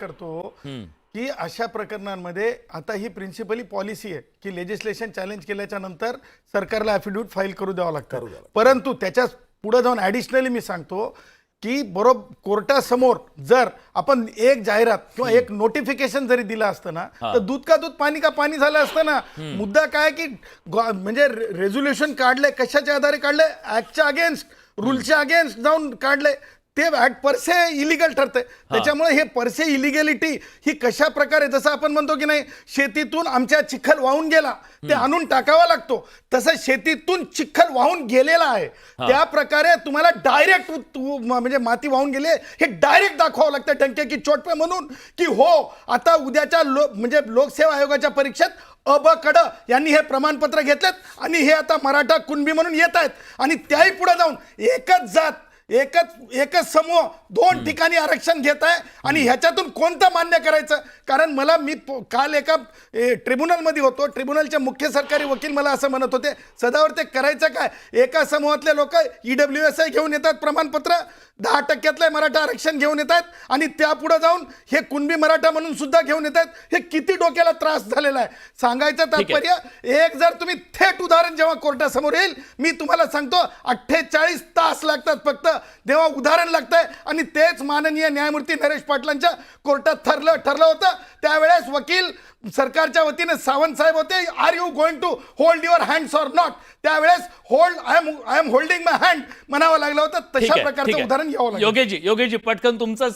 करतो की अशा प्रकरणांमध्ये आता ही प्रिन्सिपली पॉलिसी आहे की लेजिस्लेशन चॅलेंज केल्याच्या नंतर सरकारला ॲफिडेव्हिट फाईल करू द्यावं लागतं, परंतु त्याच्या पुढे जाऊन ॲडिशनली मी सांगतो की बरोबर कोर्टासमोर जर आपण एक जाहिरात किंवा एक नोटिफिकेशन जरी दिलं असतं ना तर दूध का दूध पाणी का पाणी झालं असतं ना. मुद्दा काय की म्हणजे रेझोल्युशन काढले कशाच्या आधारे काढले, ऍक्टच्या अगेन्स्ट, रूलच्या अगेन्स्ट जाऊन काढले, ते ऍक्ट परसे इलिगल ठरते. त्याच्यामुळे हे परसे इलिगॅलिटी ही कशा प्रकारे, जसं आपण म्हणतो की नाही शेतीतून आमच्या चिखल वाहून गेला ते आणून टाकावा लागतो, तसं शेतीतून चिखल वाहून गेलेला आहे त्या प्रकारे तुम्हाला डायरेक्ट म्हणजे माती वाहून गेले हे डायरेक्ट दाखवावं लागतं डंके की चोट पे, म्हणून की हो आता उद्याच्या म्हणजे लोकसेवा आयोगाच्या परीक्षेत अ ब कड यांनी हे प्रमाणपत्र घेतलेत आणि हे आता मराठा कुणबी म्हणून येत आहेत आणि त्याही पुढे जाऊन एकच जात एकच समूह दोन ठिकाणी आरक्षण घेत आहे आणि ह्याच्यातून कोणतं मान्य करायचं. कारण मी काल एका ट्रिब्युनलमध्ये होतो, ट्रिब्युनलचे मुख्य सरकारी वकील मला असं म्हणत होते सदावर ते करायचं काय, एका समूहातले लोक EWSI घेऊन येतात प्रमाणपत्र, 10% मराठा आरक्षण घेऊन येतात आणि त्यापुढे जाऊन हे कुणबी मराठा म्हणून सुद्धा घेऊन येतात. हे किती डोक्याला त्रास झालेला आहे. सांगायचं तात्पर्य एक जर तुम्ही थेट उदाहरण जेव्हा कोर्टासमोर येईल मी तुम्हाला सांगतो 48 तास लागतात फक्त, तेव्हा उदाहरण लागतंय. आणि तेच माननीय न्यायमूर्ती नरेश पाटलांच्या कोर्टात ठरलं होतं. त्यावेळेस वकील सरकारच्या वतीने सावंत साहेब होते, are you going to hold your hands or not, त्यावेळेस hold I am holding my hand म्हणावं लागलं होतं. तशा प्रकारचं उदाहरण घ्यावं लागलं. योगेशजी पटकन तुमचं